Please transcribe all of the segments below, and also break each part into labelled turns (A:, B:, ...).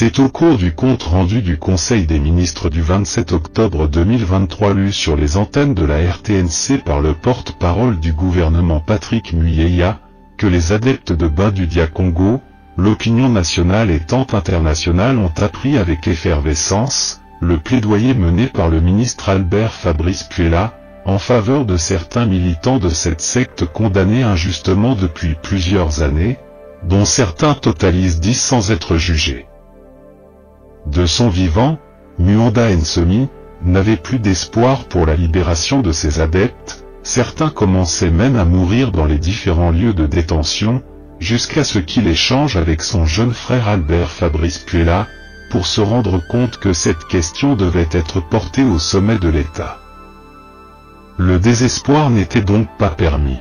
A: C'est au cours du compte-rendu du Conseil des ministres du 27 octobre 2023 lu sur les antennes de la RTNC par le porte-parole du gouvernement Patrick Muyaya, que les adeptes de Bandudia Congo, l'opinion nationale et tant internationale ont appris avec effervescence le plaidoyer mené par le ministre Albert Fabrice Puella, en faveur de certains militants de cette secte condamnés injustement depuis plusieurs années, dont certains totalisent 10 sans être jugés. De son vivant, Muanda Nsemi n'avait plus d'espoir pour la libération de ses adeptes, certains commençaient même à mourir dans les différents lieux de détention, jusqu'à ce qu'il échange avec son jeune frère Albert Fabrice Puella, pour se rendre compte que cette question devait être portée au sommet de l'État. Le désespoir n'était donc pas permis.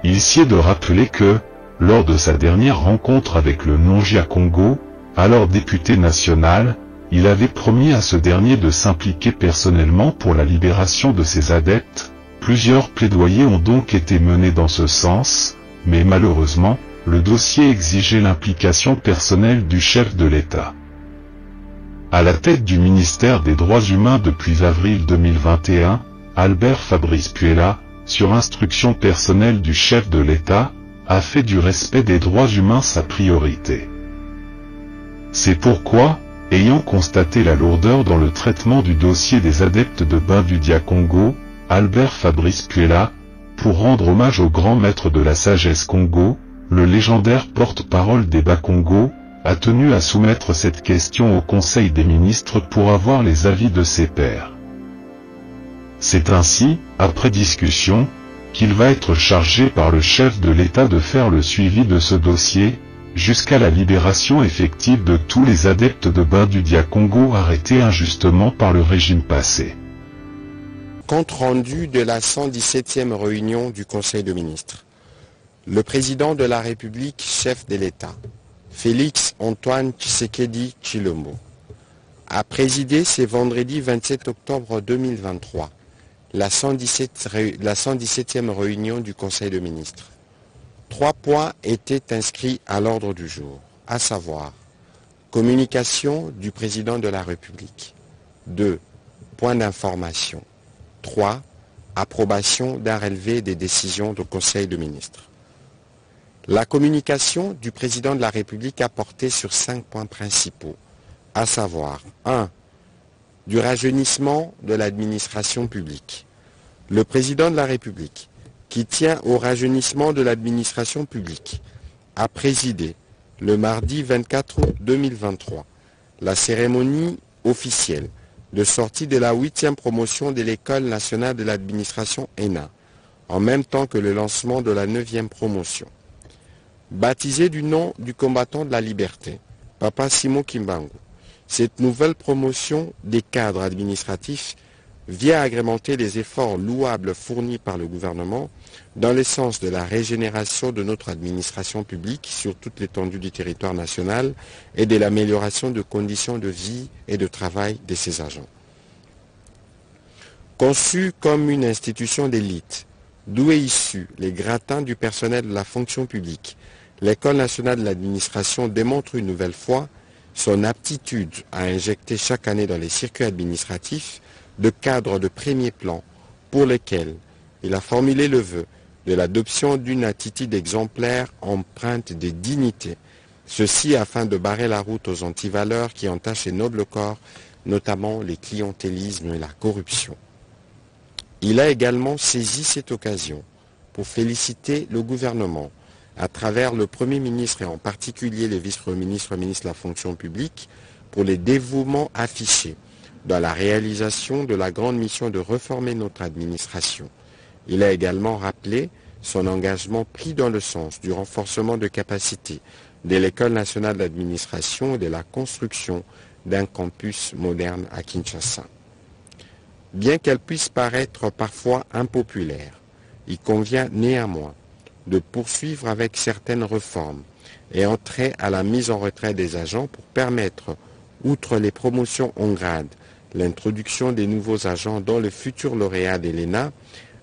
A: Il sied de rappeler que, lors de sa dernière rencontre avec le Nongia Congo, alors député national, il avait promis à ce dernier de s'impliquer personnellement pour la libération de ses adeptes. Plusieurs plaidoyers ont donc été menés dans ce sens, mais malheureusement, le dossier exigeait l'implication personnelle du chef de l'État. À la tête du ministère des Droits humains depuis avril 2021, Albert Fabrice Puella, sur instruction personnelle du chef de l'État, a fait du respect des droits humains sa priorité. C'est pourquoi, ayant constaté la lourdeur dans le traitement du dossier des adeptes de Bandudia Congo, Albert Fabrice Puella, pour rendre hommage au grand maître de la sagesse Congo, le légendaire porte-parole des Bas-Congo, a tenu à soumettre cette question au Conseil des ministres pour avoir les avis de ses pairs. C'est ainsi, après discussion, qu'il va être chargé par le chef de l'État de faire le suivi de ce dossier, jusqu'à la libération effective de tous les adeptes de Bandudia Congo arrêtés injustement par le régime passé.
B: Compte rendu de la 117e réunion du Conseil des ministres. Le président de la République, chef de l'État, Félix Antoine Tshisekedi Tshilombo, a présidé ce vendredi 27 octobre 2023 la 117e réunion du Conseil des ministres. 3 points étaient inscrits à l'ordre du jour, à savoir communication du président de la République, 2 points d'information, 3 approbation d'un relevé des décisions du Conseil des ministres. La communication du président de la République a porté sur 5 points principaux, à savoir 1. Du rajeunissement de l'administration publique. Le président de la République, qui tient au rajeunissement de l'administration publique, a présidé le mardi 24 août 2023 la cérémonie officielle de sortie de la 8e promotion de l'École nationale de l'administration ENA, en même temps que le lancement de la 9e promotion. Baptisé du nom du combattant de la liberté, Papa Simon Kimbangu, cette nouvelle promotion des cadres administratifs vient agrémenter les efforts louables fournis par le gouvernement dans le sens de la régénération de notre administration publique sur toute l'étendue du territoire national et de l'amélioration de conditions de vie et de travail de ses agents. Conçue comme une institution d'élite, d'où est issu les gratins du personnel de la fonction publique, l'École nationale de l'administration démontre une nouvelle fois son aptitude à injecter chaque année dans les circuits administratifs de cadres de premier plan pour lesquels il a formulé le vœu de l'adoption d'une attitude exemplaire empreinte de dignité, ceci afin de barrer la route aux antivaleurs qui entachent ces nobles corps, notamment les clientélismes et la corruption. Il a également saisi cette occasion pour féliciter le gouvernement à travers le Premier ministre et en particulier les vice-premiers ministres et ministres de la fonction publique pour les dévouements affichés dans la réalisation de la grande mission de réformer notre administration. Il a également rappelé son engagement pris dans le sens du renforcement de capacités de l'École nationale d'administration et de la construction d'un campus moderne à Kinshasa. Bien qu'elle puisse paraître parfois impopulaire, il convient néanmoins de poursuivre avec certaines réformes et entrer à la mise en retrait des agents pour permettre, outre les promotions en grade, l'introduction des nouveaux agents dans le futur lauréat de l'ENA.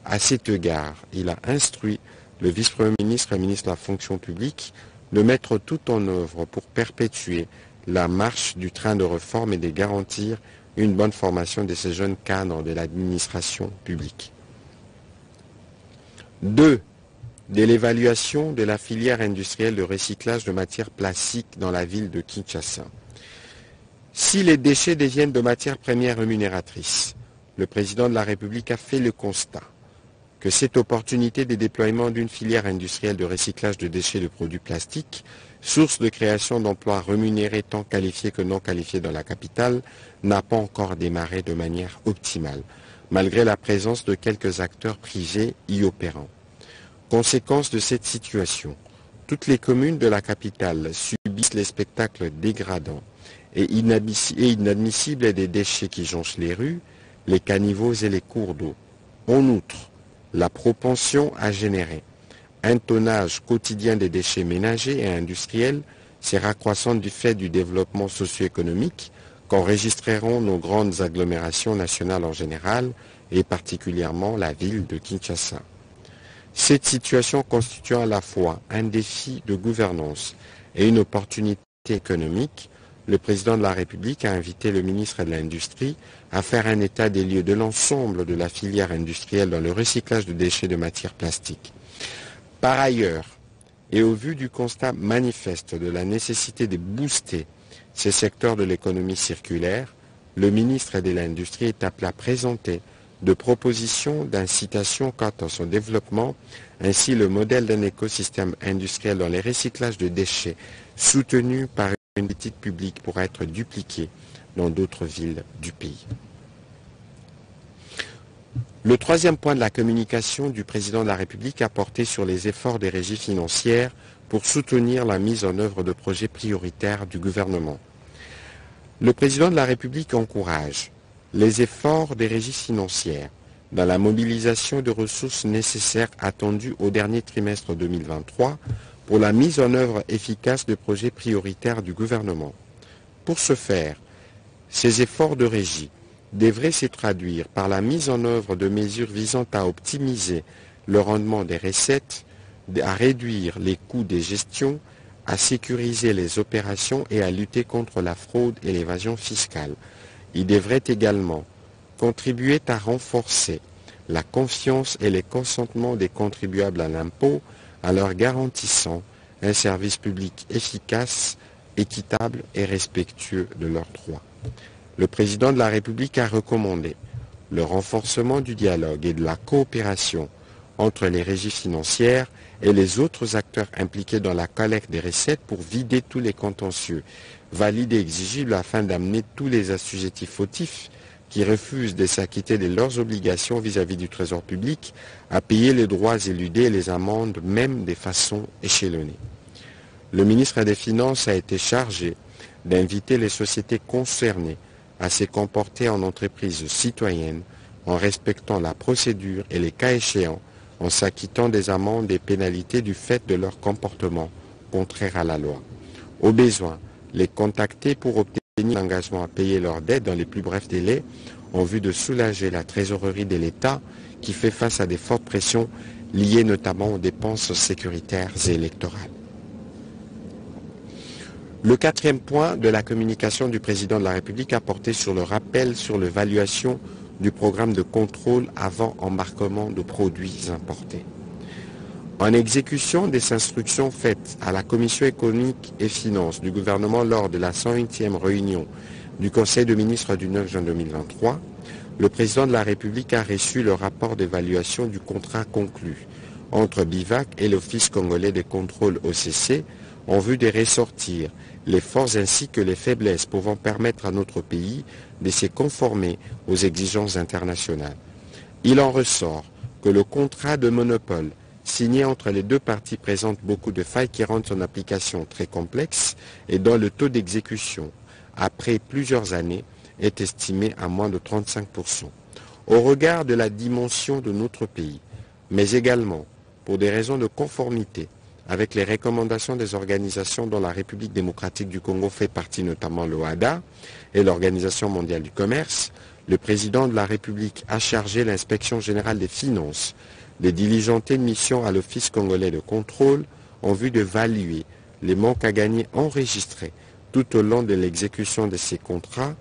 B: À cet égard, il a instruit le vice-premier ministre et ministre de la fonction publique de mettre tout en œuvre pour perpétuer la marche du train de réforme et de garantir une bonne formation de ces jeunes cadres de l'administration publique. 2. De l'évaluation de la filière industrielle de recyclage de matières plastiques dans la ville de Kinshasa. Si les déchets deviennent de matières premières rémunératrices, le président de la République a fait le constat que cette opportunité de déploiement d'une filière industrielle de recyclage de déchets de produits plastiques, source de création d'emplois rémunérés tant qualifiés que non qualifiés dans la capitale, n'a pas encore démarré de manière optimale, malgré la présence de quelques acteurs privés y opérant. Conséquence de cette situation, toutes les communes de la capitale subissent les spectacles dégradants et inadmissibles des déchets qui jonchent les rues, les caniveaux et les cours d'eau. En outre, la propension à générer un tonnage quotidien des déchets ménagers et industriels sera croissante du fait du développement socio-économique qu'enregistreront nos grandes agglomérations nationales en général et particulièrement la ville de Kinshasa. Cette situation constitue à la fois un défi de gouvernance et une opportunité économique. Le président de la République a invité le ministre de l'Industrie à faire un état des lieux de l'ensemble de la filière industrielle dans le recyclage de déchets de matières plastiques. Par ailleurs, et au vu du constat manifeste de la nécessité de booster ces secteurs de l'économie circulaire, le ministre de l'Industrie est appelé à présenter de propositions d'incitation quant à son développement, ainsi le modèle d'un écosystème industriel dans les recyclages de déchets soutenu par une politique publique pourra être dupliquée dans d'autres villes du pays. Le troisième point de la communication du président de la République a porté sur les efforts des régies financières pour soutenir la mise en œuvre de projets prioritaires du gouvernement. Le président de la République encourage les efforts des régies financières dans la mobilisation de ressources nécessaires attendues au dernier trimestre 2023 pour la mise en œuvre efficace de projets prioritaires du gouvernement. Pour ce faire, ces efforts de régie devraient se traduire par la mise en œuvre de mesures visant à optimiser le rendement des recettes, à réduire les coûts des gestions, à sécuriser les opérations et à lutter contre la fraude et l'évasion fiscale. Il devrait également contribuer à renforcer la confiance et les consentements des contribuables à l'impôt en leur garantissant un service public efficace, équitable et respectueux de leurs droits. Le président de la République a recommandé le renforcement du dialogue et de la coopération entre les régies financières et les autres acteurs impliqués dans la collecte des recettes pour vider tous les contentieux valides et exigibles afin d'amener tous les assujettis fautifs qui refusent de s'acquitter de leurs obligations vis-à-vis du Trésor public à payer les droits éludés et les amendes même de façon échelonnée. Le ministre des Finances a été chargé d'inviter les sociétés concernées à se comporter en entreprises citoyennes en respectant la procédure et les cas échéants en s'acquittant des amendes et pénalités du fait de leur comportement contraire à la loi. Au besoin, les contacter pour obtenir l'engagement à payer leurs dettes dans les plus brefs délais en vue de soulager la trésorerie de l'État qui fait face à des fortes pressions liées notamment aux dépenses sécuritaires et électorales. Le quatrième point de la communication du président de la République a porté sur le rappel sur l'évaluation du programme de contrôle avant embarquement de produits importés. En exécution des instructions faites à la Commission économique et finances du gouvernement lors de la 101e réunion du Conseil de ministres du 9 juin 2023, le président de la République a reçu le rapport d'évaluation du contrat conclu entre BIVAC et l'Office congolais de contrôle OCC en vue de ressortir les forces ainsi que les faiblesses pouvant permettre à notre pays de se conformer aux exigences internationales. Il en ressort que le contrat de monopole signé entre les deux parties présente beaucoup de failles qui rendent son application très complexe et dont le taux d'exécution, après plusieurs années, est estimé à moins de 35%. Au regard de la dimension de notre pays, mais également pour des raisons de conformité avec les recommandations des organisations dont la République démocratique du Congo fait partie, notamment l'OHADA et l'Organisation mondiale du commerce, le président de la République a chargé l'inspection générale des finances de diligenter une mission à l'Office congolais de contrôle en vue d'évaluer les manques à gagner enregistrés tout au long de l'exécution de ces contrats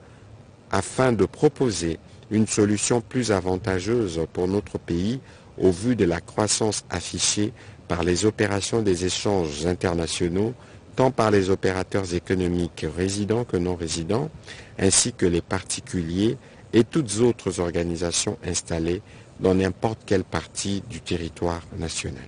B: afin de proposer une solution plus avantageuse pour notre pays au vu de la croissance affichée par les opérations des échanges internationaux, tant par les opérateurs économiques résidents que non résidents, ainsi que les particuliers et toutes autres organisations installées dans n'importe quelle partie du territoire national.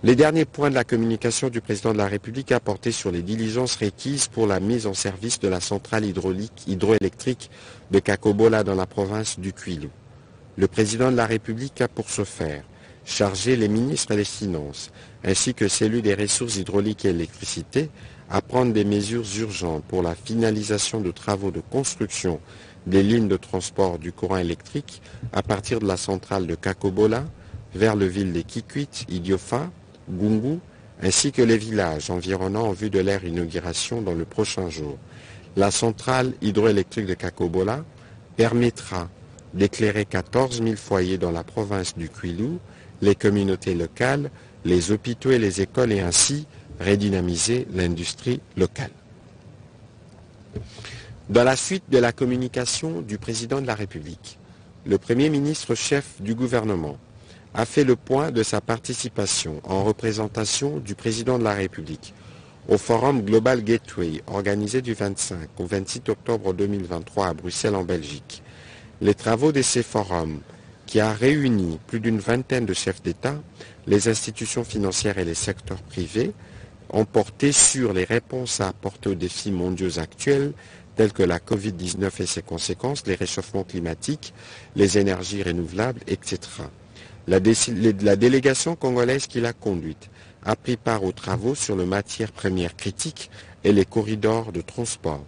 B: Les derniers points de la communication du président de la République a porté sur les diligences requises pour la mise en service de la centrale hydroélectrique de Kakobola dans la province du Kwilu. Le président de la République a pour ce faire chargé les ministres des Finances ainsi que celui des ressources hydrauliques et électricité à prendre des mesures urgentes pour la finalisation de travaux de construction des lignes de transport du courant électrique à partir de la centrale de Kakobola vers le ville de Kikwit, Idiofa, Gungu, ainsi que les villages environnants en vue de leur inauguration dans le prochain jour. La centrale hydroélectrique de Kakobola permettra d'éclairer 14 000 foyers dans la province du Kwilu, les communautés locales, les hôpitaux et les écoles et ainsi redynamiser l'industrie locale. Dans la suite de la communication du président de la République, le Premier ministre chef du gouvernement a fait le point de sa participation en représentation du président de la République au Forum Global Gateway organisé du 25 au 26 octobre 2023 à Bruxelles en Belgique. Les travaux de ces forums, qui a réuni plus d'une vingtaine de chefs d'État, les institutions financières et les secteurs privés, ont porté sur les réponses à apporter aux défis mondiaux actuels tels que la Covid-19 et ses conséquences, les réchauffements climatiques, les énergies renouvelables, etc. La délégation congolaise qui l'a conduite a pris part aux travaux sur les matières premières critiques et les corridors de transport.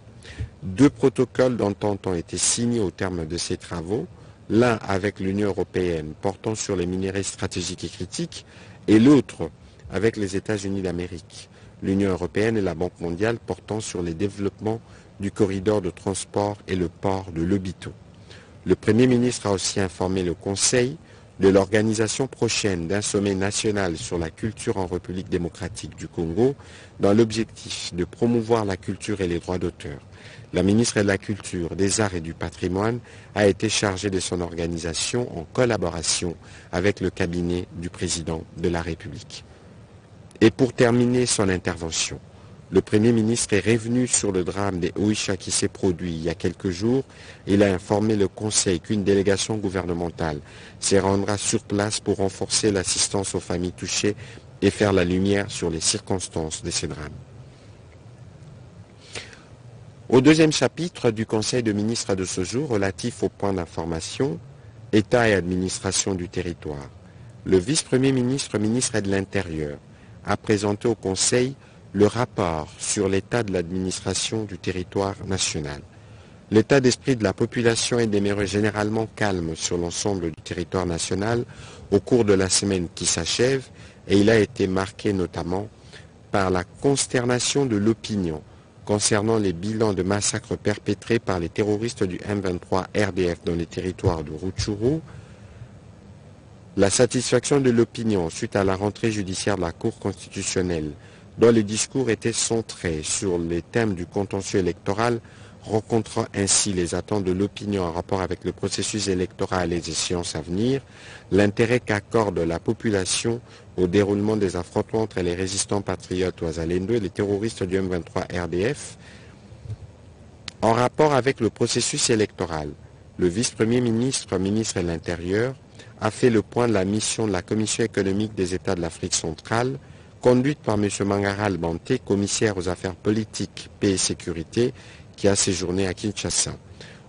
B: 2 protocoles d'entente ont été signés au terme de ces travaux, l'un avec l'Union européenne portant sur les minerais stratégiques et critiques et l'autre avec les États-Unis d'Amérique, l'Union européenne et la Banque mondiale portant sur les développements du corridor de transport et le port de Lobito. Le Premier ministre a aussi informé le Conseil de l'organisation prochaine d'un sommet national sur la culture en République démocratique du Congo dans l'objectif de promouvoir la culture et les droits d'auteur. La ministre de la Culture, des Arts et du Patrimoine a été chargée de son organisation en collaboration avec le cabinet du président de la République. Et pour terminer son intervention, le Premier ministre est revenu sur le drame des Oicha qui s'est produit il y a quelques jours. Il a informé le Conseil qu'une délégation gouvernementale se rendra sur place pour renforcer l'assistance aux familles touchées et faire la lumière sur les circonstances de ces drames. Au deuxième chapitre du Conseil de ministres de ce jour, relatif au point d'information, État et administration du territoire, le vice-premier ministre, ministre de l'Intérieur, a présenté au Conseil le rapport sur l'état de l'administration du territoire national. L'état d'esprit de la population est demeuré généralement calme sur l'ensemble du territoire national au cours de la semaine qui s'achève et il a été marqué notamment par la consternation de l'opinion concernant les bilans de massacres perpétrés par les terroristes du M23 RDF dans les territoires de Rutshuru, la satisfaction de l'opinion suite à la rentrée judiciaire de la Cour constitutionnelle, dont le discours était centré sur les thèmes du contentieux électoral, rencontrant ainsi les attentes de l'opinion en rapport avec le processus électoral et les échéances à venir, l'intérêt qu'accorde la population au déroulement des affrontements entre les résistants patriotes Ouazalendo et les terroristes du M23 RDF, en rapport avec le processus électoral. Le vice-premier ministre, ministre de l'Intérieur, a fait le point de la mission de la Commission économique des États de l'Afrique centrale, conduite par M. Mangara Banté, commissaire aux affaires politiques, paix et sécurité, qui a séjourné à Kinshasa.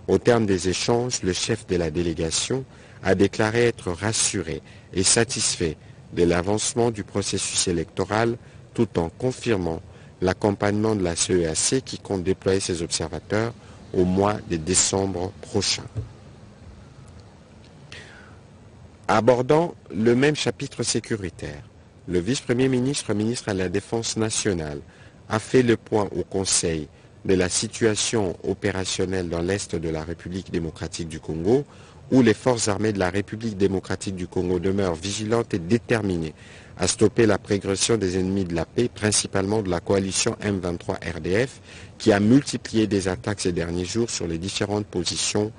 B: Au terme des échanges, le chef de la délégation a déclaré être rassuré et satisfait de l'avancement du processus électoral tout en confirmant l'accompagnement de la CEAC qui compte déployer ses observateurs au mois de décembre prochain. Abordant le même chapitre sécuritaire, le vice-premier ministre, ministre de la Défense nationale, a fait le point au Conseil de la situation opérationnelle dans l'Est de la République démocratique du Congo, où les forces armées de la République démocratique du Congo demeurent vigilantes et déterminées à stopper la progression des ennemis de la paix, principalement de la coalition M23 RDF, qui a multiplié des attaques ces derniers jours sur les différentes positions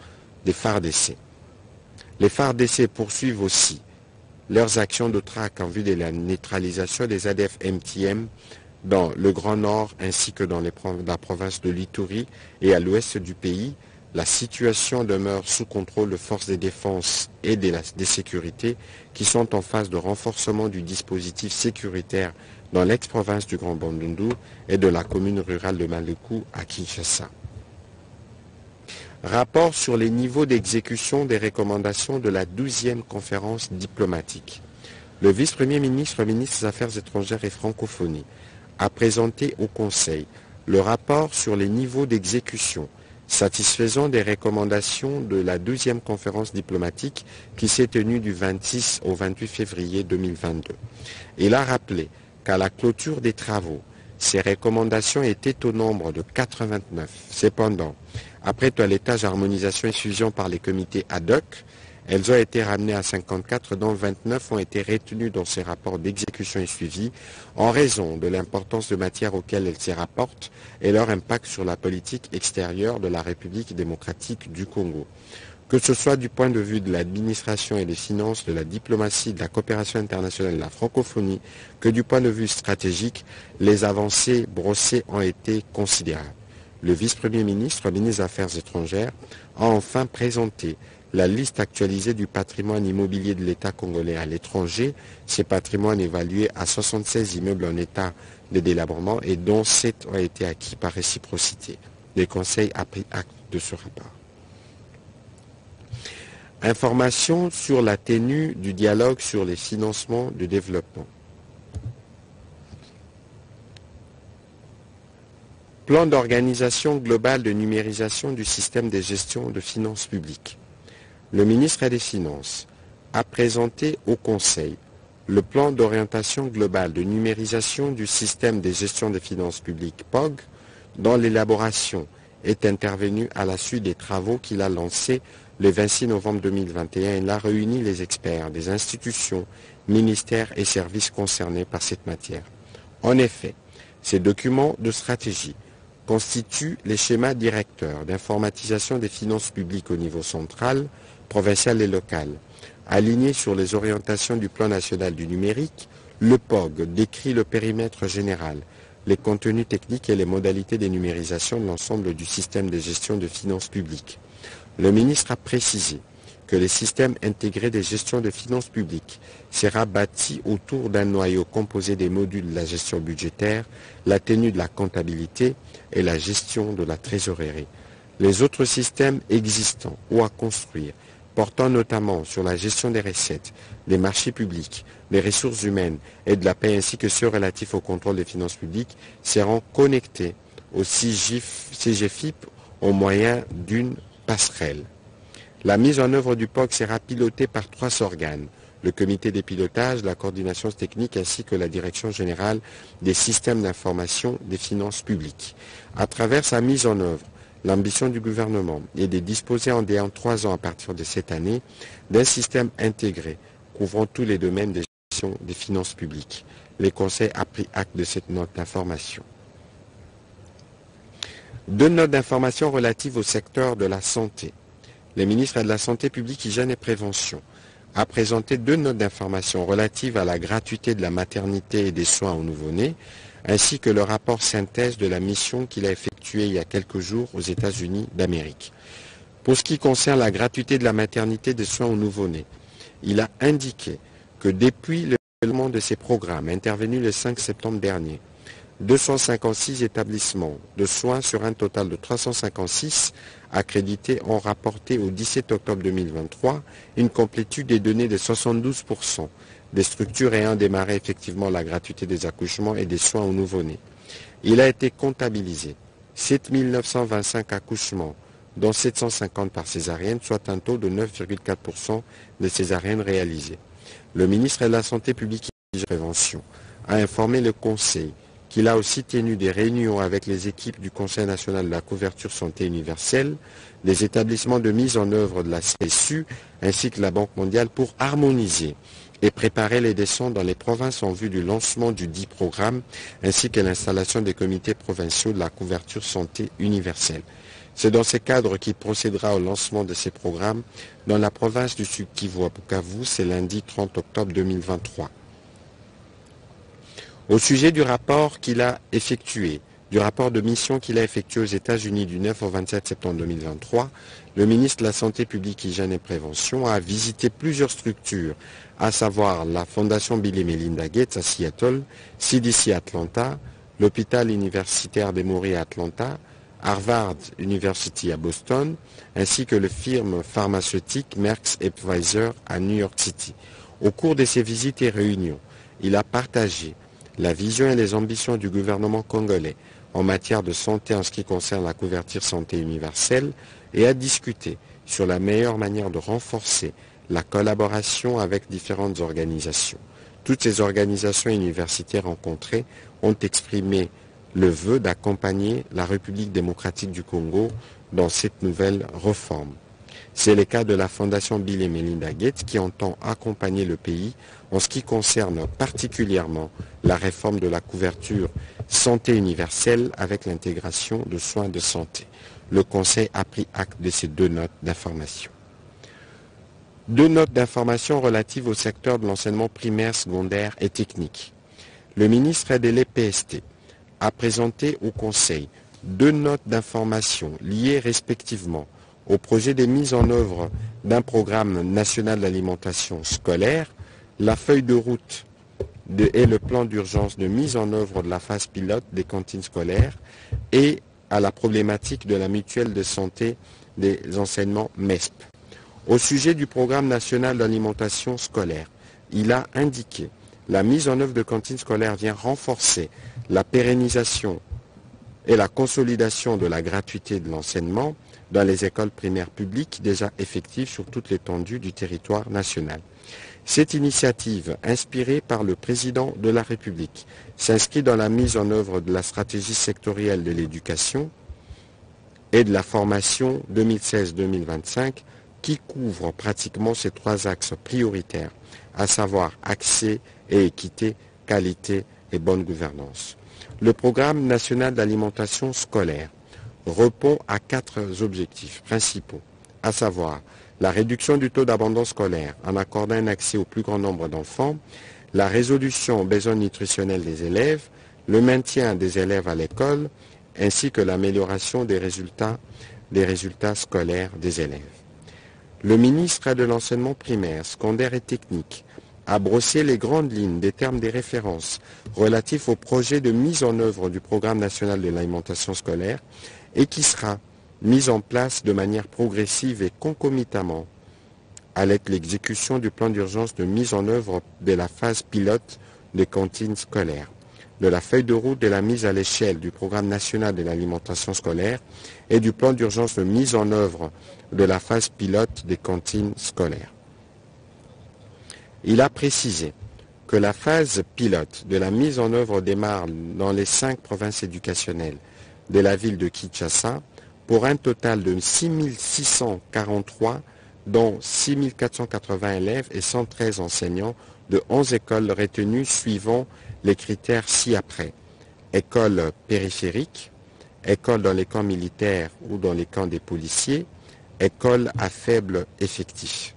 B: des FARDC. Les FARDC poursuivent aussi leurs actions de traque en vue de la neutralisation des ADF MTM dans le Grand Nord ainsi que dans la province de l'Ituri et à l'ouest du pays. La situation demeure sous contrôle de forces de défense et des sécurités qui sont en phase de renforcement du dispositif sécuritaire dans l'ex-province du Grand Bandundu et de la commune rurale de Malekou à Kinshasa. Rapport sur les niveaux d'exécution des recommandations de la 12e conférence diplomatique. Le vice-premier ministre, ministre des Affaires étrangères et francophonie, a présenté au Conseil le rapport sur les niveaux d'exécution satisfaisant des recommandations de la 12e conférence diplomatique qui s'est tenue du 26 au 28 février 2022. Il a rappelé qu'à la clôture des travaux, ces recommandations étaient au nombre de 89. Cependant, après toilettage, harmonisation et fusion par les comités ad hoc, elles ont été ramenées à 54, dont 29 ont été retenues dans ces rapports d'exécution et suivi en raison de l'importance de matière auxquelles elles s'y rapportent et leur impact sur la politique extérieure de la République démocratique du Congo. Que ce soit du point de vue de l'administration et des finances, de la diplomatie, de la coopération internationale et de la francophonie, que du point de vue stratégique, les avancées brossées ont été considérables. Le vice-premier ministre, ministre des Affaires étrangères, a enfin présenté la liste actualisée du patrimoine immobilier de l'État congolais à l'étranger, ces patrimoines évalués à 76 immeubles en état de délabrement et dont 7 ont été acquis par réciprocité. Le Conseil a pris acte de ce rapport. Information sur la tenue du dialogue sur les financements de développement. Plan d'organisation globale de numérisation du système de gestion de finances publiques. Le ministre des Finances a présenté au Conseil le plan d'orientation globale de numérisation du système de gestion des finances publiques POG, dont l'élaboration est intervenue à la suite des travaux qu'il a lancés le 26 novembre 2021. Il a réuni les experts des institutions, ministères et services concernés par cette matière. En effet, ces documents de stratégie constituent les schémas directeurs d'informatisation des finances publiques au niveau central, provincial et local. Aligné sur les orientations du plan national du numérique, le POG décrit le périmètre général, les contenus techniques et les modalités de numérisation de l'ensemble du système de gestion de finances publiques. Le ministre a précisé que le système intégré de gestion de finances publiques sera bâti autour d'un noyau composé des modules de la gestion budgétaire, la tenue de la comptabilité et la gestion de la trésorerie. Les autres systèmes existants ou à construire, portant notamment sur la gestion des recettes, des marchés publics, des ressources humaines et de la paix ainsi que ceux relatifs au contrôle des finances publiques, seront connectés au CGFIP au moyen d'une passerelle. La mise en œuvre du POG sera pilotée par 3 organes, le comité des pilotages, la coordination technique ainsi que la direction générale des systèmes d'information des finances publiques. À travers sa mise en œuvre, l'ambition du gouvernement est de disposer en 3 ans à partir de cette année d'un système intégré couvrant tous les domaines de gestion des finances publiques. Le Conseil a pris acte de cette note d'information. 2 notes d'information relatives au secteur de la santé. Le ministre de la Santé publique, Hygiène et Prévention a présenté 2 notes d'information relatives à la gratuité de la maternité et des soins aux nouveau-nés, ainsi que le rapport synthèse de la mission qu'il a effectuée il y a quelques jours aux États-Unis d'Amérique. Pour ce qui concerne la gratuité de la maternité et des soins aux nouveau-nés, il a indiqué que depuis le déroulement de ces programmes intervenu le 5 septembre dernier, 256 établissements de soins sur un total de 356 accrédités ont rapporté au 17 octobre 2023 une complétude des données de 72% des structures ayant démarré effectivement la gratuité des accouchements et des soins aux nouveau-nés. Il a été comptabilisé 7 925 accouchements, dont 750 par césarienne, soit un taux de 9,4% de césariennes réalisées. Le ministre de la Santé publique et de la Prévention a informé le Conseil qu'il a aussi tenu des réunions avec les équipes du Conseil national de la couverture santé universelle, des établissements de mise en œuvre de la CSU ainsi que la Banque mondiale pour harmoniser et préparer les descentes dans les provinces en vue du lancement du dit programme ainsi que l'installation des comités provinciaux de la couverture santé universelle. C'est dans ces cadres qu'il procédera au lancement de ces programmes dans la province du Sud Kivu à Bukavu, c'est lundi 30 octobre 2023. Au sujet du rapport qu'il a effectué, du rapport de mission qu'il a effectué aux États-Unis du 9 au 27 septembre 2023, le ministre de la Santé publique, Hygiène et Prévention a visité plusieurs structures, à savoir la Fondation Bill et Melinda Gates à Seattle, CDC Atlanta, l'hôpital universitaire d'Emory à Atlanta, Harvard University à Boston, ainsi que le firme pharmaceutique Merck et Pfizer à New York City. Au cours de ces visites et réunions, il a partagé la vision et les ambitions du gouvernement congolais en matière de santé en ce qui concerne la couverture santé universelle et a discuté sur la meilleure manière de renforcer la collaboration avec différentes organisations. Toutes ces organisations universitaires rencontrées ont exprimé le vœu d'accompagner la République démocratique du Congo dans cette nouvelle réforme. C'est le cas de la Fondation Bill et Melinda Gates qui entend accompagner le pays en ce qui concerne particulièrement la réforme de la couverture santé universelle avec l'intégration de soins de santé. Le Conseil a pris acte de ces deux notes d'information. Deux notes d'information relatives au secteur de l'enseignement primaire, secondaire et technique. Le ministre de l'EPST a présenté au Conseil deux notes d'information liées respectivement au projet de mise en œuvre d'un programme national d'alimentation scolaire, la feuille de route et le plan d'urgence de mise en œuvre de la phase pilote des cantines scolaires et à la problématique de la mutuelle de santé des enseignements MESP. Au sujet du programme national d'alimentation scolaire, il a indiqué la mise en œuvre de cantines scolaires vient renforcer la pérennisation et la consolidation de la gratuité de l'enseignement dans les écoles primaires publiques déjà effectives sur toute l'étendue du territoire national. Cette initiative, inspirée par le président de la République, s'inscrit dans la mise en œuvre de la stratégie sectorielle de l'éducation et de la formation 2016-2025 qui couvre pratiquement ces trois axes prioritaires, à savoir accès et équité, qualité et bonne gouvernance. Le programme national d'alimentation scolaire répond à quatre objectifs principaux, à savoir la réduction du taux d'abandon scolaire en accordant un accès au plus grand nombre d'enfants, la résolution aux besoins nutritionnels des élèves, le maintien des élèves à l'école, ainsi que l'amélioration des résultats scolaires des élèves. Le ministre de l'enseignement primaire, secondaire et technique a brossé les grandes lignes des termes des références relatifs au projet de mise en œuvre du programme national de l'alimentation scolaire et qui sera mise en place de manière progressive et concomitamment avec l'exécution du plan d'urgence de mise en œuvre de la phase pilote des cantines scolaires, de la feuille de route de la mise à l'échelle du programme national de l'alimentation scolaire et du plan d'urgence de mise en œuvre de la phase pilote des cantines scolaires. Il a précisé que la phase pilote de la mise en œuvre démarre dans les 5 provinces éducationnelles de la ville de Kinshasa pour un total de 6643, dont 6480 élèves et 113 enseignants de 11 écoles retenues suivant les critères ci-après. Écoles périphériques, écoles dans les camps militaires ou dans les camps des policiers, écoles à faible effectif.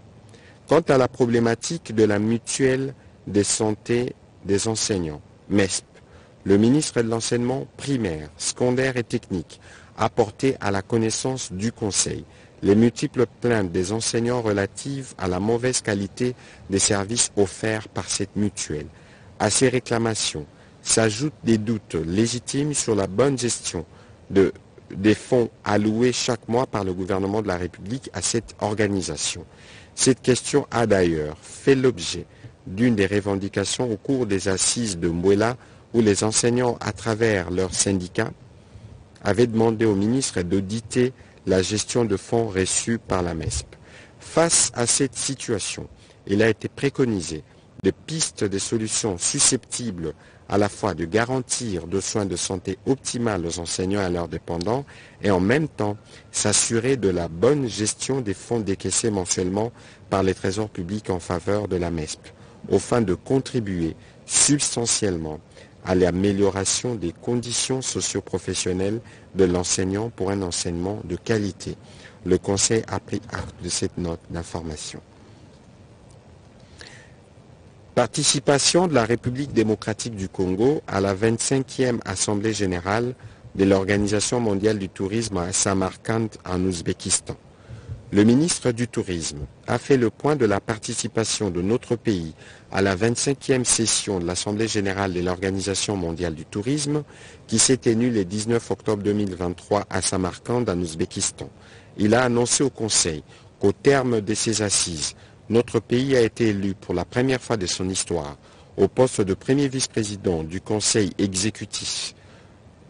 B: Quant à la problématique de la mutuelle de santé des enseignants, MESP, le ministre de l'enseignement primaire, secondaire et technique a porté à la connaissance du Conseil les multiples plaintes des enseignants relatives à la mauvaise qualité des services offerts par cette mutuelle. À ces réclamations s'ajoutent des doutes légitimes sur la bonne gestion des fonds alloués chaque mois par le gouvernement de la République à cette organisation. Cette question a d'ailleurs fait l'objet d'une des revendications au cours des assises de Mouela où les enseignants, à travers leurs syndicats, avaient demandé au ministre d'auditer la gestion de fonds reçus par la MESP. Face à cette situation, il a été préconisé des pistes des solutions susceptibles à la fois de garantir de soins de santé optimales aux enseignants et à leurs dépendants et en même temps s'assurer de la bonne gestion des fonds décaissés mensuellement par les trésors publics en faveur de la MESP, aux fins de contribuer substantiellement à l'amélioration des conditions socio-professionnelles de l'enseignant pour un enseignement de qualité. Le Conseil a pris acte de cette note d'information. Participation de la République démocratique du Congo à la 25e Assemblée générale de l'Organisation mondiale du tourisme à Samarkand en Ouzbékistan. Le ministre du Tourisme a fait le point de la participation de notre pays à la 25e session de l'Assemblée générale de l'Organisation mondiale du tourisme qui s'est tenue le 19 octobre 2023 à Samarkand en Ouzbékistan. Il a annoncé au Conseil qu'au terme de ces assises, notre pays a été élu pour la première fois de son histoire au poste de premier vice-président du Conseil exécutif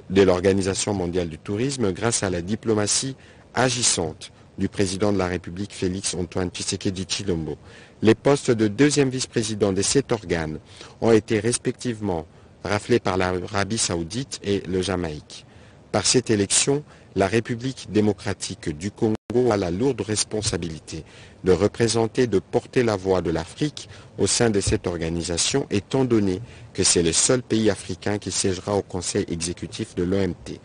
B: de l'Organisation mondiale du tourisme grâce à la diplomatie agissante du président de la République Félix Antoine Tshisekedi Tshilombo. Les postes de deuxième vice-président de cet organe ont été respectivement raflés par l'Arabie Saoudite et le Jamaïque. Par cette élection, la République démocratique du Congo a la lourde responsabilité de représenter, de porter la voix de l'Afrique au sein de cette organisation, étant donné que c'est le seul pays africain qui siégera au Conseil exécutif de l'OMT.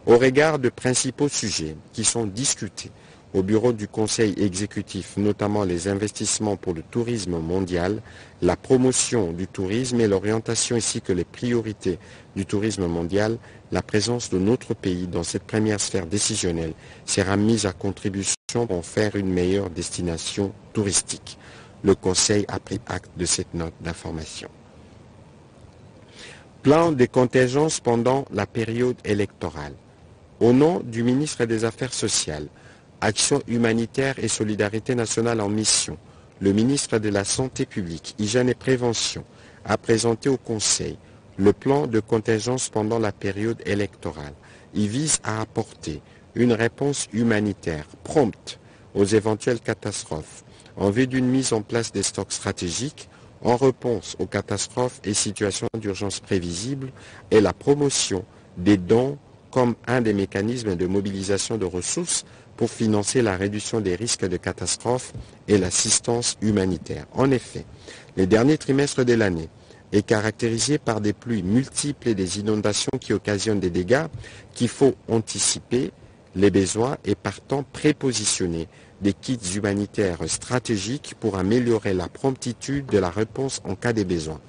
B: Au regard de principaux sujets qui sont discutés au bureau du Conseil exécutif, notamment les investissements pour le tourisme mondial, la promotion du tourisme et l'orientation ainsi que les priorités du tourisme mondial, la présence de notre pays dans cette première sphère décisionnelle sera mise à contribution pour en faire une meilleure destination touristique. Le Conseil a pris acte de cette note d'information. Plan de contingence pendant la période électorale. Au nom du ministre des Affaires sociales, Action humanitaire et solidarité nationale en mission, le ministre de la Santé publique, Hygiène et Prévention a présenté au Conseil le plan de contingence pendant la période électorale. Il vise à apporter une réponse humanitaire prompte aux éventuelles catastrophes en vue d'une mise en place des stocks stratégiques en réponse aux catastrophes et situations d'urgence prévisibles et la promotion des dons comme un des mécanismes de mobilisation de ressources pour financer la réduction des risques de catastrophes et l'assistance humanitaire. En effet, les derniers trimestres de l'année est caractérisé par des pluies multiples et des inondations qui occasionnent des dégâts qu'il faut anticiper les besoins et partant prépositionner des kits humanitaires stratégiques pour améliorer la promptitude de la réponse en cas de besoin.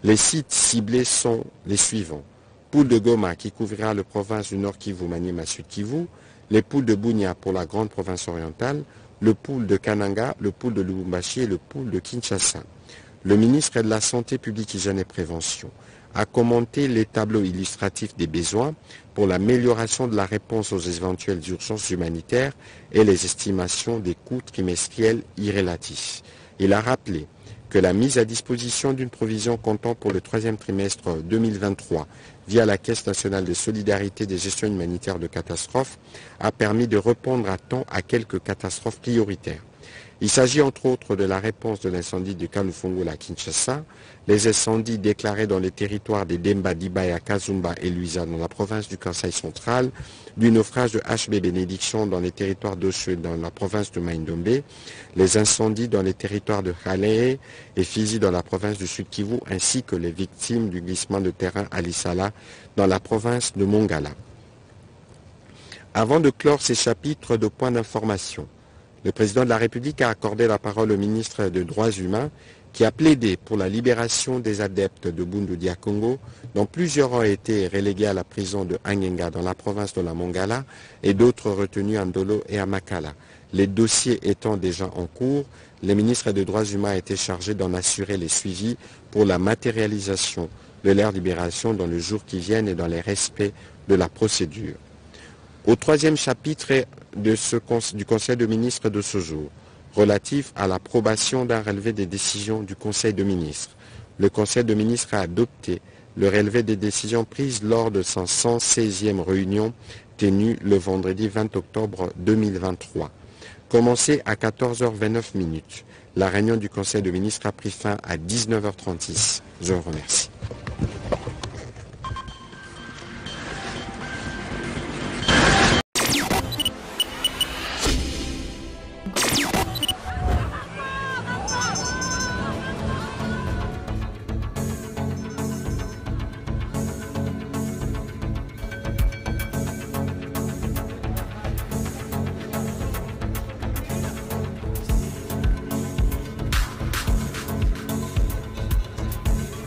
B: Les sites ciblés sont les suivants. Poule de Goma qui couvrira la province du Nord Kivu, Maniema, Sud Kivu, les poules de Bunia pour la grande province orientale, le pool de Kananga, le pool de Lubumbashi et le pool de Kinshasa. Le ministre de la Santé publique, Hygiène et Prévention a commenté les tableaux illustratifs des besoins pour l'amélioration de la réponse aux éventuelles urgences humanitaires et les estimations des coûts trimestriels irrélatifs. Il a rappelé que la mise à disposition d'une provision comptant pour le troisième trimestre 2023 via la Caisse nationale de solidarité des gestions humanitaires de catastrophes a permis de répondre à temps à quelques catastrophes prioritaires. Il s'agit entre autres de la réponse de l'incendie de Kalufungu à Kinshasa, les incendies déclarés dans les territoires des Demba, Dibaya, Kazumba et Luisa dans la province du Kasaï central, du naufrage de HB Bénédiction dans les territoires d'Oshwe dans la province de Maïndombe, les incendies dans les territoires de Haleé et Fizi dans la province du Sud Kivu, ainsi que les victimes du glissement de terrain à Lissala dans la province de Mongala. Avant de clore ces chapitres de points d'information, le président de la République a accordé la parole au ministre des Droits humains qui a plaidé pour la libération des adeptes de Bundu Dia Congo, dont plusieurs ont été relégués à la prison de Angenga dans la province de la Mongala et d'autres retenus à Ndolo et à Makala. Les dossiers étant déjà en cours, le ministre des Droits humains a été chargé d'en assurer les suivis pour la matérialisation de leur libération dans le jour qui viennent et dans les respects de la procédure. Au troisième chapitre du Conseil de ministres de ce jour, relatif à l'approbation d'un relevé des décisions du Conseil de ministres, le Conseil de ministres a adopté le relevé des décisions prises lors de sa 116e réunion tenue le vendredi 20 octobre 2023. commencé à 14h29. La réunion du Conseil de ministres a pris fin à 19h36. Je vous remercie.